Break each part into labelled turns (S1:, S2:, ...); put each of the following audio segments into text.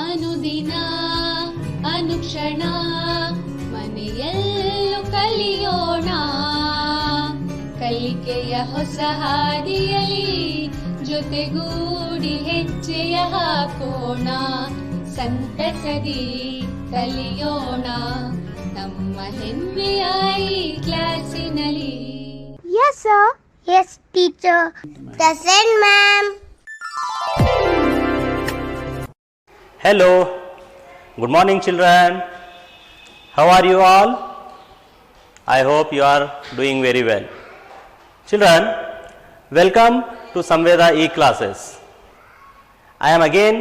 S1: ಅನುದಿನ ಅನುಕ್ಷಣ ಮನೆಯಲ್ಲೂ ಕಲಿಯೋಣ, ಕಲಿಕೆಯ ಹೊಸ ಹಾದಿಯಲಿ ಜೊತೆಗೂಡಿ ಹೆಜ್ಜೆಯ ಹಾಕೋಣ, ಸಂತಸದಿ ಕಲಿಯೋಣ ನಮ್ಮ ಹೆಮ್ಮೆಯ ಈ ಕ್ಲಾಸಿನಲ್ಲಿ.
S2: Yes sir. Yes teacher. Present ma'am.
S3: Hello, good morning children. How are you all? I hope you are doing very well. Children, welcome to Samveda E-classes. I am again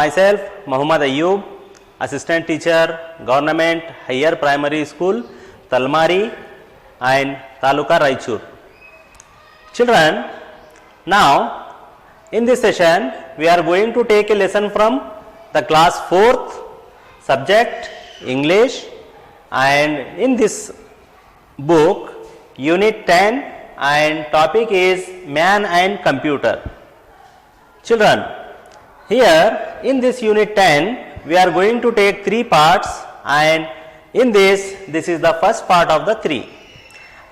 S3: myself Muhammad Ayyub, assistant teacher, Government Higher Primary School, Talmari and Taluka Raichur. Children, now in this session we are going to take a lesson from the class 4th, subject English, and in this book unit 10 and topic is man and computer. Children, here in this unit 10 we are going to take 3 parts, and in this is the first part of the 3.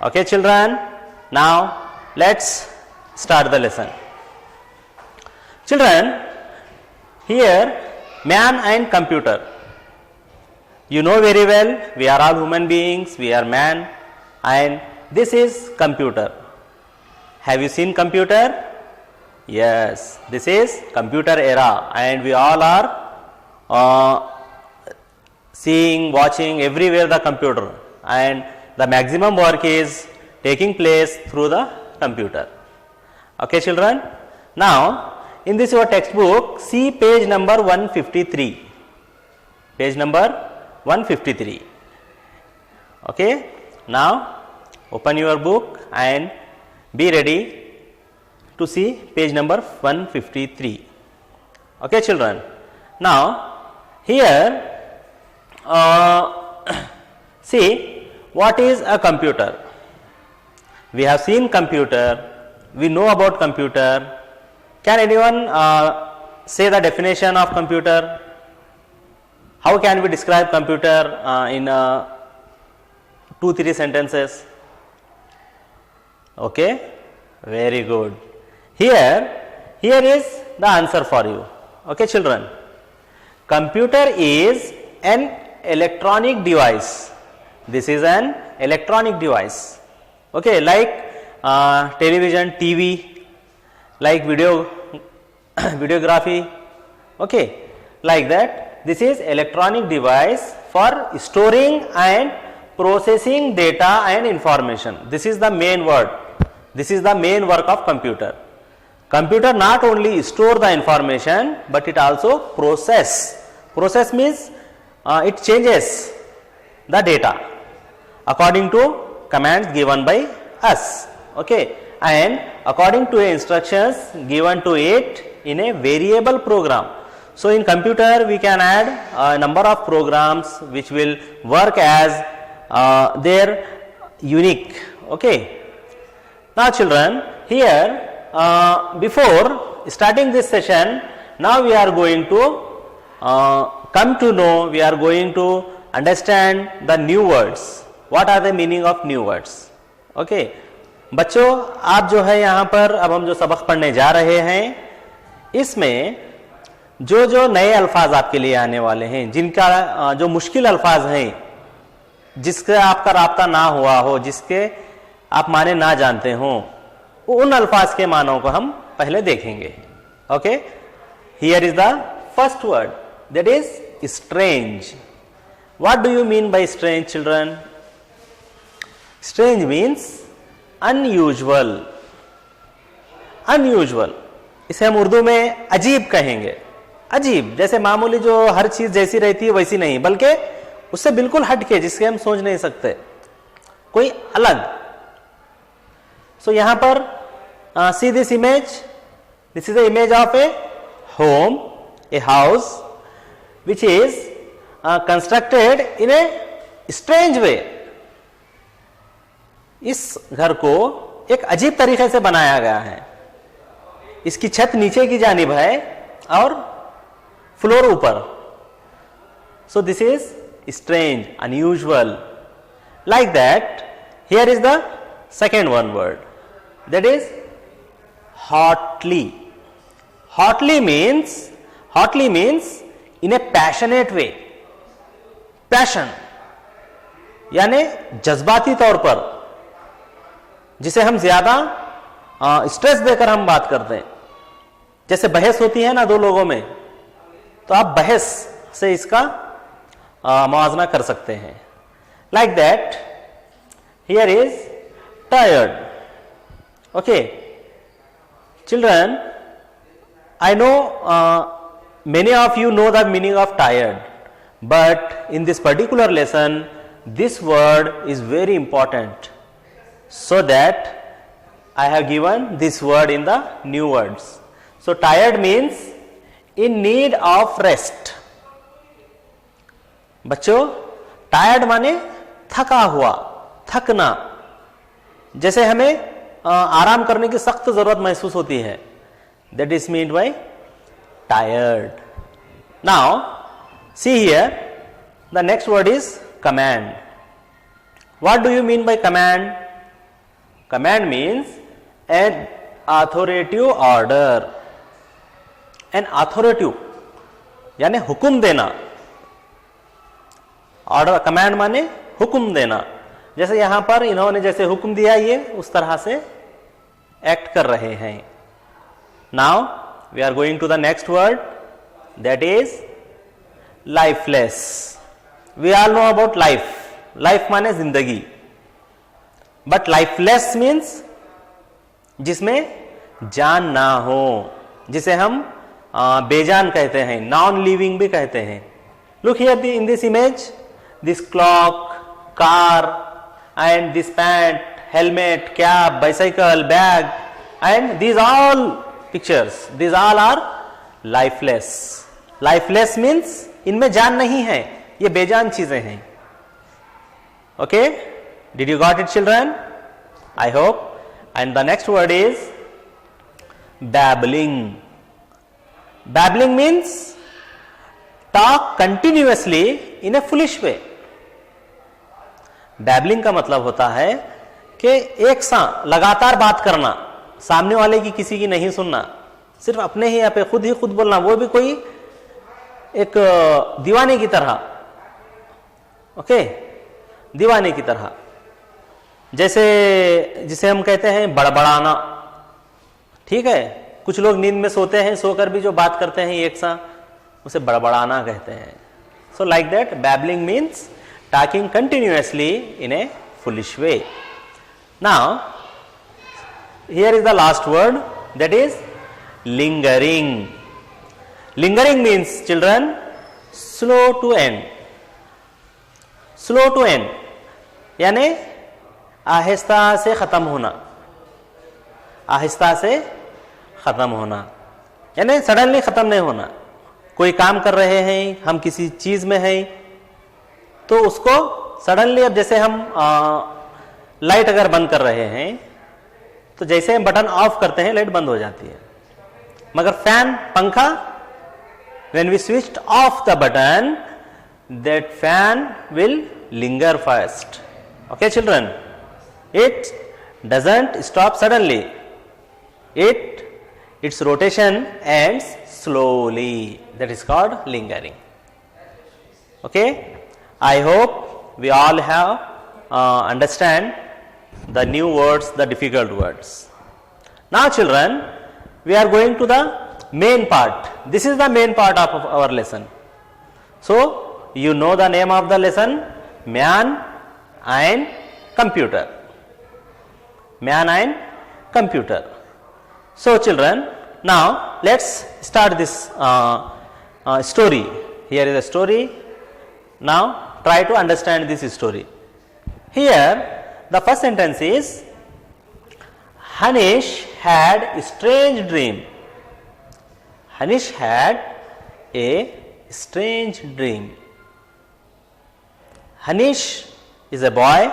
S3: Okay children, now let's start the lesson. Children, here man and computer, you know very well we are all human beings, we are man, and this is computer. Have you seen computer? Yes, this is computer era, and we all are seeing, watching everywhere the computer, and the maximum work is taking place through the computer. Okay children, now in this your textbook, see page number 153, page number 153. Okay, now open your book and be ready to see page number 153. Okay children, now here see what is a computer. We have seen computer, we know about computer. Can anyone say the definition of computer? How can we describe computer in 2-3 sentences? Okay, very good. Here is the answer for you. Okay children, computer is an electronic device. This is an electronic device. Okay, like television, TV, like videography. Okay, like that. This is electronic device for storing and processing data and information. This is the main word. This is the main work of computer. Computer not only store the information, but it also process. Process means it changes the data according to commands given by us. Okay, and according to instructions given to it in a variable program. So in computer we can add a number of programs which will work as their unique. Okay, now children, here before starting this session, now we are going to come to know, we are going to understand the new words. What are the meaning of new words? Okay, बच्चों आप जो है यहाँ पर अब हम जो सबक पढ़ने जा रहे हैं, इसमें जो नए अल्फाज आपके लिए आने वाले हैं, जिनका जो मुश्किल अल्फाज हैं, जिसके आपका राब्ता ना हुआ हो, जिसके आप माने ना जानते हो, उन अल्फाज के मानों को हम पहले देखेंगे. Okay, here is the first word, that is strange. What do you mean by strange children? Strange means unusual. Unusual इसे हम उर्दू में अजीब कहेंगे. अजीब जैसे मामूली जो हर चीज जैसी रहती है वैसी नहीं, बल्कि उससे बिल्कुल हटके, जिसके हम सोच नहीं सकते, कोई अलग. सो यहां पर see this image. This is the image of A home, a house which is constructed in a strange way. इस घर को एक अजीब तरीके से बनाया गया है. इसकी छत नीचे की जानिब है और फ्लोर ऊपर. So this is strange, unusual. Like that, here is the second one word, that is hotly. Hotly means in a passionate way. Passion यानी जज्बाती तौर पर, जिसे हम ज्यादा स्ट्रेस देकर हम बात करते हैं. जैसे बहस होती है ना दो लोगों में, तो आप बहस से इसका मुआवजा कर सकते हैं. Like that, here is tired. Okay children, I know many of you know the meaning of tired, but in this particular lesson this word is very important, so that I have given this word in the new words. So tired means in need of rest. बच्चों, tired माने थका हुआ, थकना. जैसे हमें आराम करने की सख्त जरूरत महसूस होती है. That is meant by tired. Now see here, the next word is command. What do you mean by command? Command means an authoritative order. An authoritative यानी हुक्म देना. ऑर्डर, कमांड माने हुक्म देना. जैसे यहां पर इन्होंने जैसे हुक्म दिया, ये उस तरह से एक्ट कर रहे हैं. Now we are going to the next word, that is lifeless. We all know about life. Life माने जिंदगी. But lifeless means जिसमें जान ना हो, जिसे हम बेजान कहते हैं, नॉन लिविंग भी कहते हैं. Look here in this image, this clock, car, and this pant, helmet, cap, bicycle, bag, and these all pictures, these all are lifeless. Lifeless means इनमें जान नहीं है, ये बेजान चीजें हैं. Okay, did you got it children? I hope. And the next word is babbling. Babbling means talk continuously in a foolish way. Babbling का मतलब होता है कि एक साथ लगातार बात करना, सामने वाले की किसी की नहीं सुनना, सिर्फ अपने ही यहाँ पे खुद ही खुद बोलना, वो भी कोई एक दीवाने की तरह. ओके, दीवाने की तरह. जैसे जिसे हम कहते हैं बड़बड़ाना. ठीक है, कुछ लोग नींद में सोते हैं, सोकर भी जो बात करते हैं एक साथ, उसे बड़बड़ाना कहते हैं. So like that, babbling means talking continuously in a foolish way. Now here is the last word, that is lingering. Lingering means children slow to end. Slow to end यानी आहिस्ता से खत्म होना. आहिस्ता से खत्म होना यानी सडनली खत्म नहीं होना. कोई काम कर रहे हैं, हम किसी चीज में हैं, तो उसको सडनली, अब जैसे हम लाइट अगर बंद कर रहे हैं, तो जैसे हम बटन ऑफ करते हैं लाइट बंद हो जाती है. मगर फैन, पंखा, when we switched off the button, that fan will linger first. Okay children, it doesn't stop suddenly, its rotation ends slowly. That is called lingering. Okay, I hope we all have understand the new words, the difficult words. Now children, we are going to the main part. This is the main part of our lesson. So you know the name of the lesson, man and computer. Man and computer. So children, now let's start this story. Here is a story. Now try to understand this story. Here the first sentence is, Hanish had a strange dream. Hanish had a strange dream. Hanish is a boy.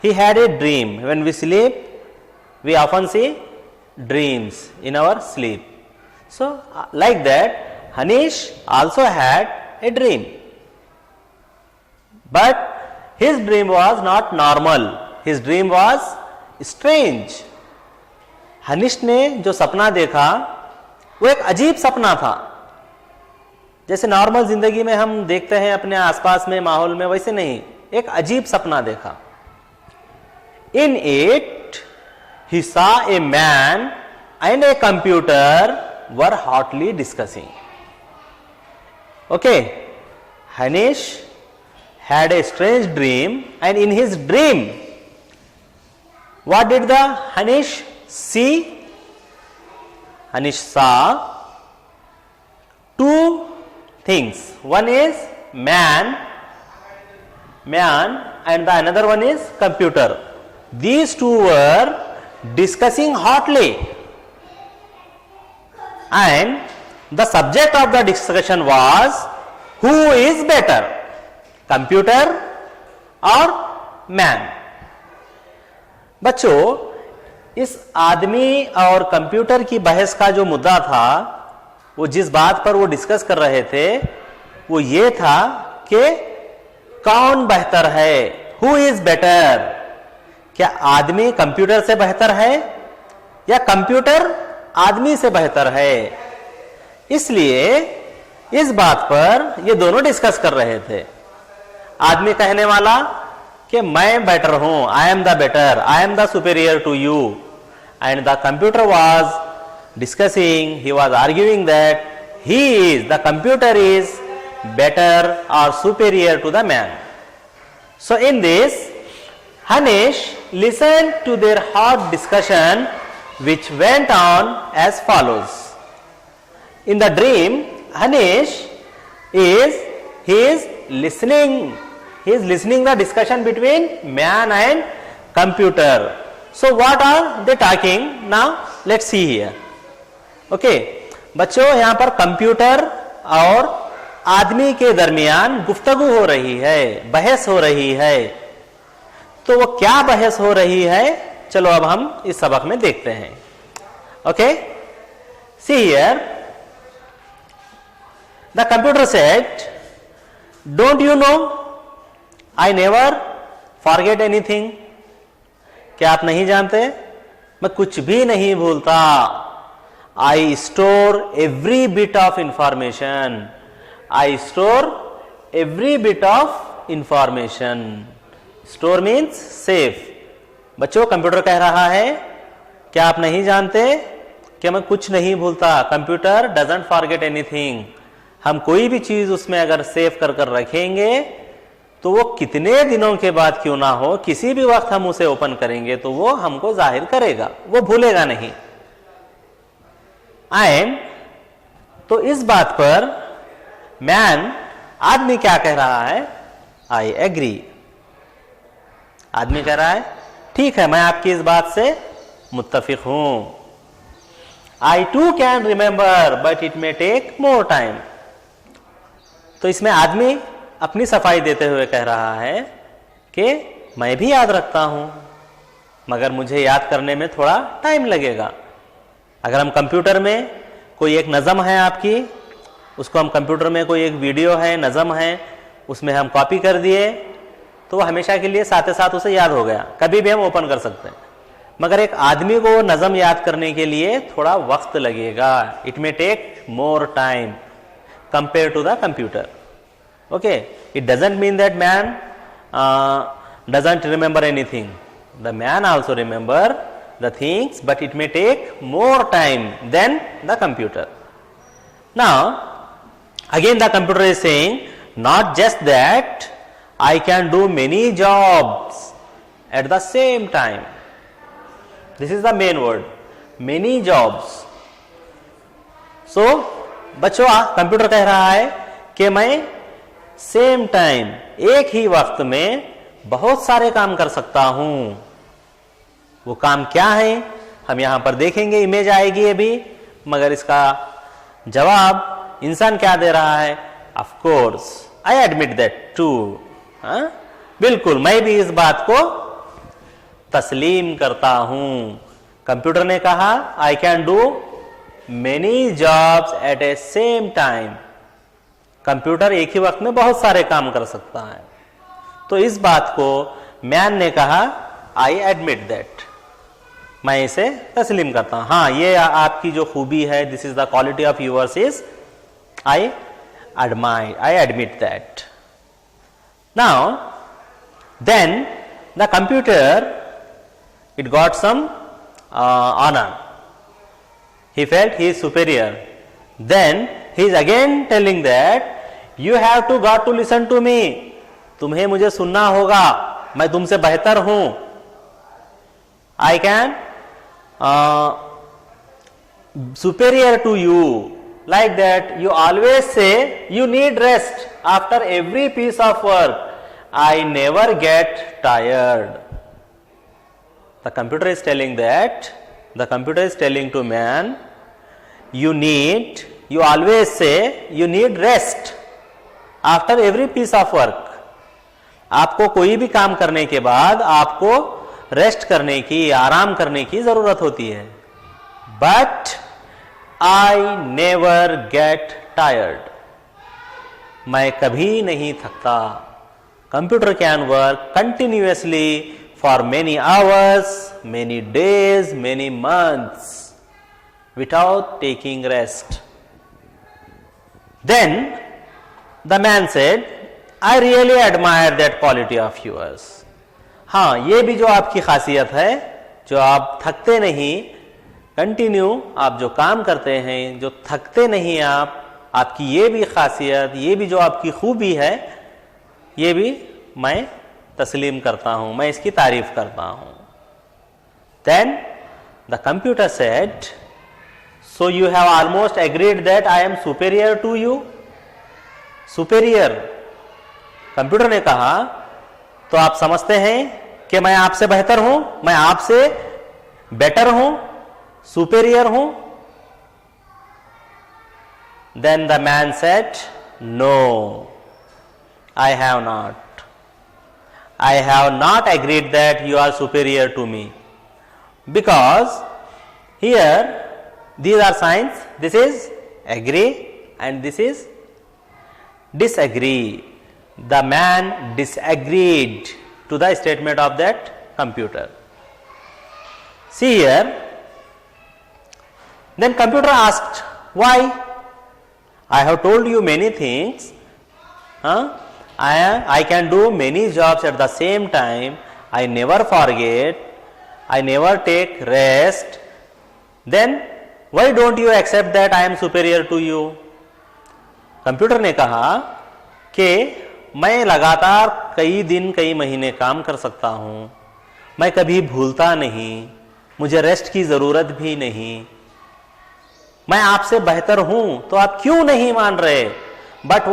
S3: He had a dream. When we sleep, we often see dreams in our sleep. So like that, Hanish also had a dream, but his dream was not normal. His dream was strange. Hanish ने जो सपना देखा वो एक अजीब सपना था. जैसे नॉर्मल जिंदगी में हम देखते हैं अपने आसपास में माहौल में, वैसे नहीं, एक अजीब सपना देखा. In it he saw a man and a computer were hotly discussing. Okay, Hanish had a strange dream, and in his dream, what did the Hanish see? Hanish saw two things. One is man, and the another one is computer. These two were discussing hotly, and the subject of the discussion was who is better, computer or man. बच्चों, इस आदमी और computer की बहस का जो मुद्दा था, वो जिस बात पर वो डिस्कस कर रहे थे वो ये था कि कौन बेहतर है, हु इज बेटर. क्या आदमी कंप्यूटर से बेहतर है या कंप्यूटर आदमी से बेहतर है. इसलिए इस बात पर ये दोनों डिस्कस कर रहे थे. आदमी कहने वाला कि मैं बेटर हूं, I am the better, I am the superior to you, and the computer was discussing, he was arguing that he is, the computer is better or superior to the man. So in this, Hanish listened to their hot discussion which went on as follows. In the dream, Hanish is listening the discussion between man and computer. So what are they talking? Now let's see here. Okay, बच्चों, यहाँ पर computer और आदमी के दरमियान गुफ्तगू हो रही है, बहस हो रही है. तो वो क्या बहस हो रही है, चलो अब हम इस सबक में देखते हैं. Okay, see here, the computer said, don't you know I never forget anything. क्या आप नहीं जानते, मैं कुछ भी नहीं भूलता. I store every bit of information. I store every bit of information. Store means save. बच्चों, कंप्यूटर कह रहा है, क्या आप नहीं जानते कि मैं कुछ नहीं भूलता. Computer doesn't forget anything. हम कोई भी चीज उसमें अगर सेव कर कर रखेंगे तो वो कितने दिनों के बाद क्यों ना हो, किसी भी वक्त हम उसे ओपन करेंगे तो वो हमको जाहिर करेगा, वो भूलेगा नहीं. एंड तो इस बात पर मैन, आदमी क्या कह रहा है, आई एग्री. आदमी कह रहा है, ठीक है, मैं आपकी इस बात से मुत्तफिक हूं. I too can remember but it may take more time. तो इसमें आदमी अपनी सफाई देते हुए कह रहा है कि मैं भी याद रखता हूं, मगर मुझे याद करने में थोड़ा टाइम लगेगा. अगर हम कंप्यूटर में कोई एक नज़म है आपकी, उसको हम कंप्यूटर में कोई एक वीडियो है, नज़म है, उसमें हम कॉपी कर दिए तो वो हमेशा के लिए साथ साथ उसे याद हो गया, कभी भी हम ओपन कर सकते हैं. मगर एक आदमी को नज़म याद करने के लिए थोड़ा वक्त लगेगा. It may take more time compare to the computer. Okay, it doesn't mean that man doesn't remember anything. The man also remember the things, but it may take more time than the computer. Now again the computer is saying, not just that, I can do many jobs at the same time. This is the main word, many jobs. So बच्चों, computer कह रहा है कि मैं same time, एक ही वक्त में बहुत सारे काम कर सकता हूं. वो काम क्या है हम यहां पर देखेंगे, इमेज आएगी अभी, मगर इसका जवाब इंसान क्या दे रहा है, of course I admit that too. बिल्कुल, मैं भी इस बात को तस्लीम करता हूं. कंप्यूटर ने कहा I can do many jobs at a same time. Computer एक ही वक्त में बहुत सारे काम कर सकता है. तो इस बात को मैन ने कहा आई एडमिट दैट, मैं इसे तस्लीम करता हूं. हाँ, ये आपकी जो खूबी है, this is the quality of yours, is I admire, I admit that. Now then the computer, it got some honor. He felt he is superior. Then he is again telling that you have got to listen to me. तुम्हें मुझे सुनना होगा, मैं तुमसे बेहतर हूं. I can superior to you. Like that, you always say you need rest after every piece of work. I never get tired. The computer is telling that, the computer is telling to man, you always say you need rest after every piece of work. आपको कोई भी काम करने के बाद आपको rest करने की, आराम करने की जरूरत होती है. But I never get tired. मैं कभी नहीं थकता. Computer can work continuously for many hours, many days, many months without taking rest. Then the man said, I really admire that quality of yours. हाँ, ये भी जो आपकी खासियत है, जो आप थकते नहीं, कंटिन्यू आप जो काम करते हैं, जो थकते नहीं आपकी ये भी खासियत, ये भी जो आपकी खूबी है, ये भी मैं तस्लीम करता हूं, मैं इसकी तारीफ करता हूं. Then the computer said, so you have almost agreed that I am superior to you. Superior, computer ने कहा, तो आप समझते हैं कि मैं आपसे बेहतर हूं, मैं आपसे बेटर हूं, सुपेरियर हूं. Then the man said, no, I have not. I have not agreed that you are superior to me, because here these are signs. This is agree and this is disagree. The man disagreed to the statement of that computer. See here, then computer asked, why? I have told you many things. I can do many jobs at the same time. I never forget. I never take rest. Then why don't you accept that I am superior to you? Computer ने कहा कि मैं लगातार कई दिन, कई महीने काम कर सकता हूं, मैं कभी भूलता नहीं, मुझे रेस्ट की जरूरत भी नहीं, मैं आपसे बेहतर हूं, तो आप क्यों नहीं मान रहे? But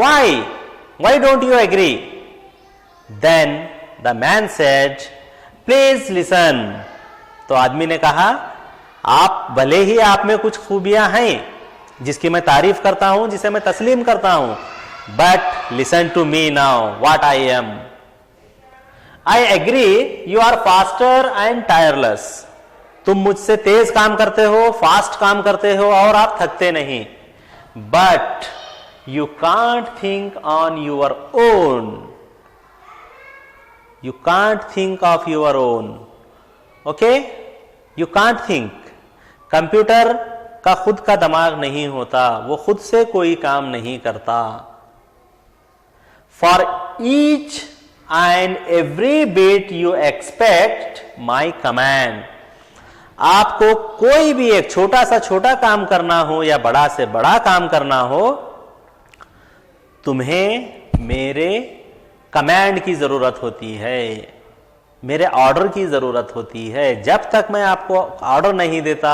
S3: why don't you agree? Then the man said, please listen. तो आदमी ने कहा, आप भले ही आप में कुछ खूबियां हैं जिसकी मैं तारीफ करता हूं, जिसे मैं तस्लीम करता हूं, but listen to me now, what I am. I agree you are faster and tireless. तुम मुझसे तेज काम करते हो, फास्ट काम करते हो और आप थकते नहीं. But you can't think on your own. You can't think of your own. Okay? You can't think. Computer का खुद का दिमाग नहीं होता, वो खुद से कोई काम नहीं करता. For each and every bit you expect my command. आपको कोई भी एक छोटा सा छोटा काम करना हो या बड़ा से बड़ा काम करना हो, तुम्हें मेरे कमांड की जरूरत होती है, मेरे ऑर्डर की जरूरत होती है. जब तक मैं आपको ऑर्डर नहीं देता,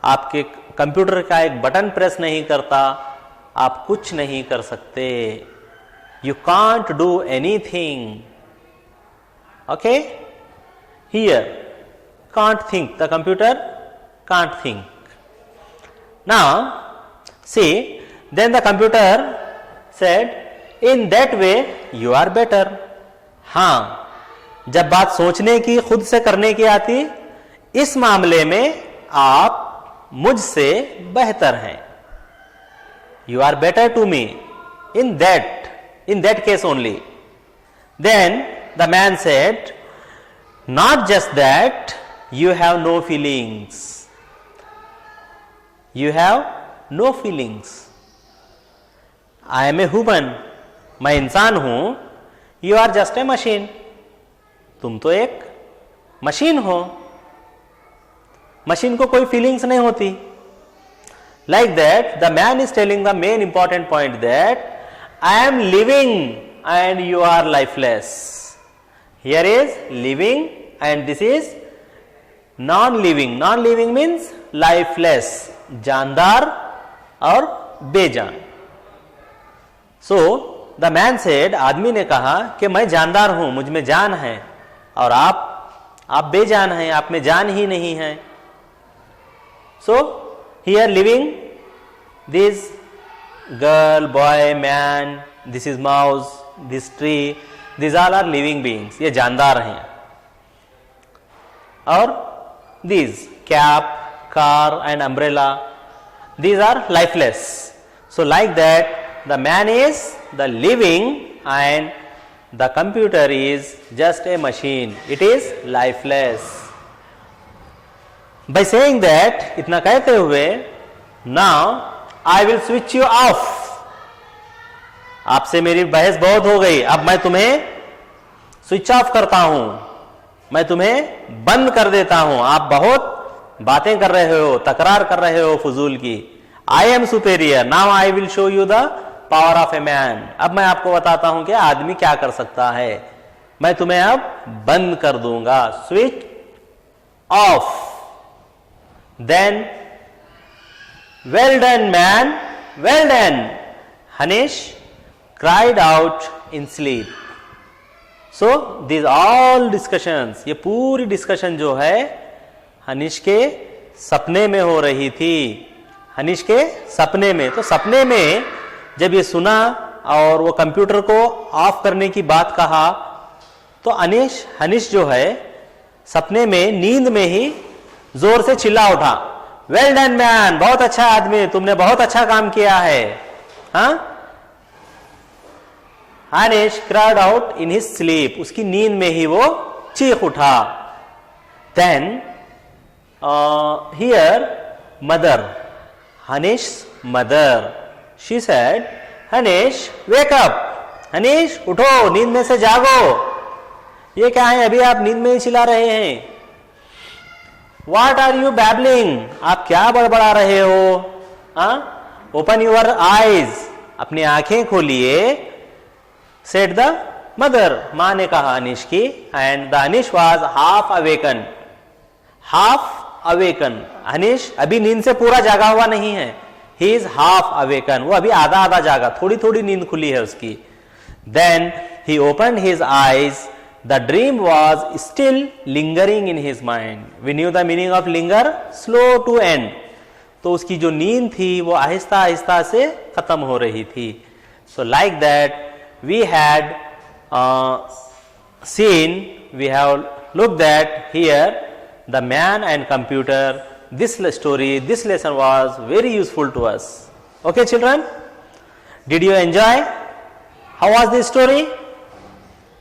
S3: आपके कंप्यूटर का एक बटन प्रेस नहीं करता, आप कुछ नहीं कर सकते. You can't do anything. Okay, here can't think, the computer can't think. Now see, then the computer said, in that way you are better. हाँ, जब बात सोचने की, खुद से करने की आती, इस मामले में आप मुझसे बेहतर हैं. You are better to me. In that case only. Then the man said, not just that, you have no feelings. You have no feelings. I am a human. मैं इंसान हूं. You are just a machine. तुम तो एक machine हो. Machine को कोई feelings नहीं होती. Like that, the man is telling the main important point that I am living and you are lifeless. Here is living and this is non-living. Non-living means lifeless. जानदार और बेजान. So the man said, आदमी ने कहा कि मैं जानदार हूं, मुझ में जान है, और आप बेजान हैं, आप में जान ही नहीं है. So here living, this girl, boy, man, this is mouse, this tree, these all are living beings. ये जानदार हैं. और these cap, car and umbrella, these are lifeless. So like that, the man is the living and the computer is just a machine. It is lifeless. By saying that, इतना कहते हुए, now I will switch you off. आपसे मेरी बहस बहुत हो गई, अब मैं तुम्हें स्विच ऑफ करता हूं, मैं तुम्हें बंद कर देता हूं. आप बहुत बातें कर रहे हो, तकरार कर रहे हो फजूल की. I am superior. Now I will show you the power of a man. अब मैं आपको बताता हूं कि आदमी क्या कर सकता है. मैं तुम्हें अब बंद कर दूंगा. Switch off. Then, well done man, well done, Hanish cried out in sleep. So these all discussions, ये पूरी डिस्कशन जो है हनीश के सपने में हो रही थी. हनीश के सपने में. तो सपने में जब ये सुना और वो कंप्यूटर को ऑफ करने की बात कहा, तो हनीश जो है सपने में, नींद में ही जोर से चिल्ला उठा, वेल डन मैन, बहुत अच्छा आदमी, तुमने बहुत अच्छा काम किया है. हाँ, Hanish cried out in his sleep. उसकी नींद में ही वो चीख उठा. Then here mother, Hanish mother, she said, Hanish wake up. Hanish उठो, नींद में से जागो. ये क्या है, अभी आप नींद में ही चिल्ला रहे हैं. What are you babbling? आप क्या बड़बड़ा रहे हो? Open your eyes. अपनी आंखें खोलिए. Said the mother. माँ ने कहा अनीश की. And the Anish was half awakened. Half awakened. Anish अभी नींद से पूरा जागा हुआ नहीं है. He is half awakened. वो अभी आधा आधा जागा, थोड़ी थोड़ी नींद खुली है उसकी. Then he opened his eyes. The dream was still lingering in his mind. We knew the meaning of linger, slow to end. तो उसकी जो नींद थी वो आहिस्ता आहिस्ता से खत्म हो रही थी. So like that we had seen, we have looked at here the man and computer. This story, this lesson was very useful to us. Okay children, did you enjoy? How was this story?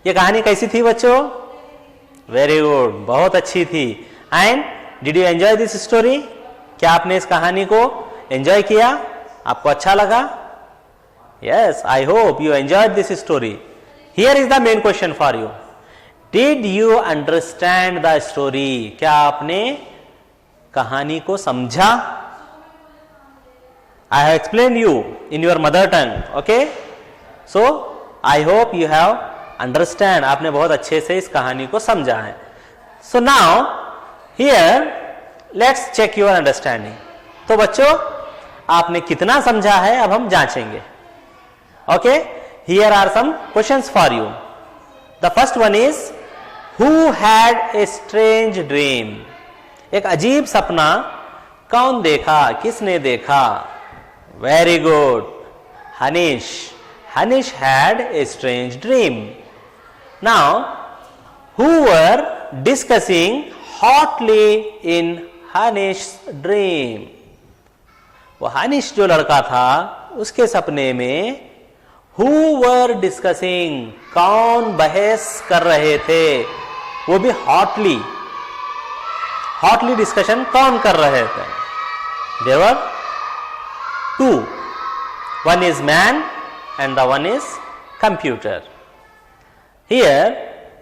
S3: ये कहानी कैसी थी बच्चों? Very good, बहुत अच्छी थी. And did you enjoy this story? क्या आपने इस कहानी को एंजॉय किया? आपको अच्छा लगा? Yes, I hope you enjoyed this story. Here is the main question for you. Did you understand the story? क्या आपने कहानी को समझा? I have explained you in your mother tongue. Okay, so I hope you have understand. आपने बहुत अच्छे से इस कहानी को समझा है. So now here let's check your understanding. तो बच्चों, आपने कितना समझा है अब हम जांचेंगे. Okay, here are some questions for you. The first one is, who had a strange dream? एक अजीब सपना कौन देखा, किसने देखा? Very good, Hanish. Hanish had a strange dream. Now, who were discussing hotly in Hanish's dream? वो हानिश जो लड़का था उसके सपने में हु वर डिस्कसिंग, कौन बहस कर रहे थे, वो भी हॉटली डिस्कशन कौन कर रहे थे. There were two, one is man and the one is computer. Here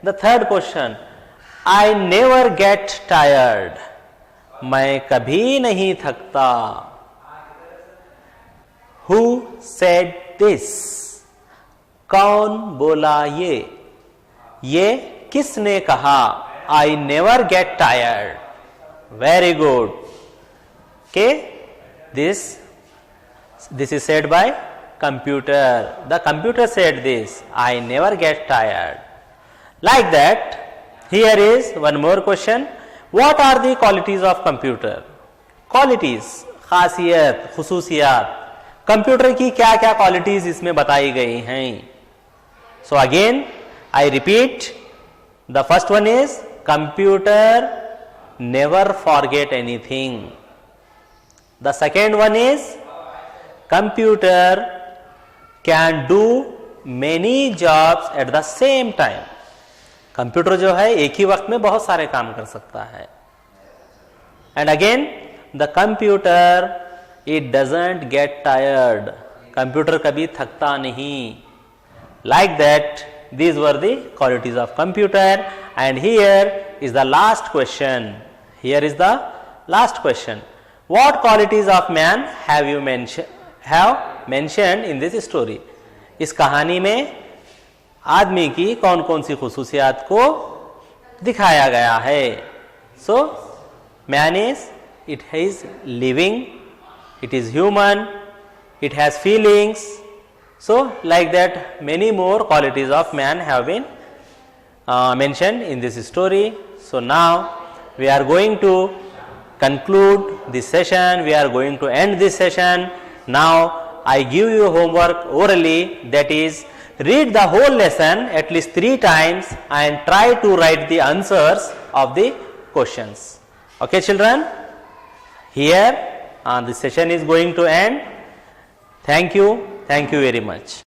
S3: the third question, I never get tired, मैं कभी नहीं थकता. Who said this, कौन बोला ये किसने कहा. I never get tired. Very good. Okay, this is said by computer. The computer said this, I never get tired. Like that, here is one more question. What are the qualities of computer? Qualities, खासियत, खुसूसियात. Computer की क्या क्या qualities इसमें बताई गई हैं. So again I repeat, the first one is computer never forget anything. The second one is computer can do many jobs at the same time. Computer जो है एक ही वक्त में बहुत सारे काम कर सकता है. And again the computer it doesn't get tired, computer कभी थकता नहीं. Like that these were the qualities of computer. And here is the last question. Here is the last question. What qualities of man have you mentioned in this story? इस कहानी में आदमी की कौन कौन सी खुसूसियात को दिखाया गया है. So man is, it is living, it is human, it has feelings. So like that many more qualities of man have been mentioned in this story. So now we are going to conclude this session, we are going to end this session. Now I give you homework orally, that is read the whole lesson at least 3 times and try to write the answers of the questions. Okay children, here the session is going to end. Thank you very much.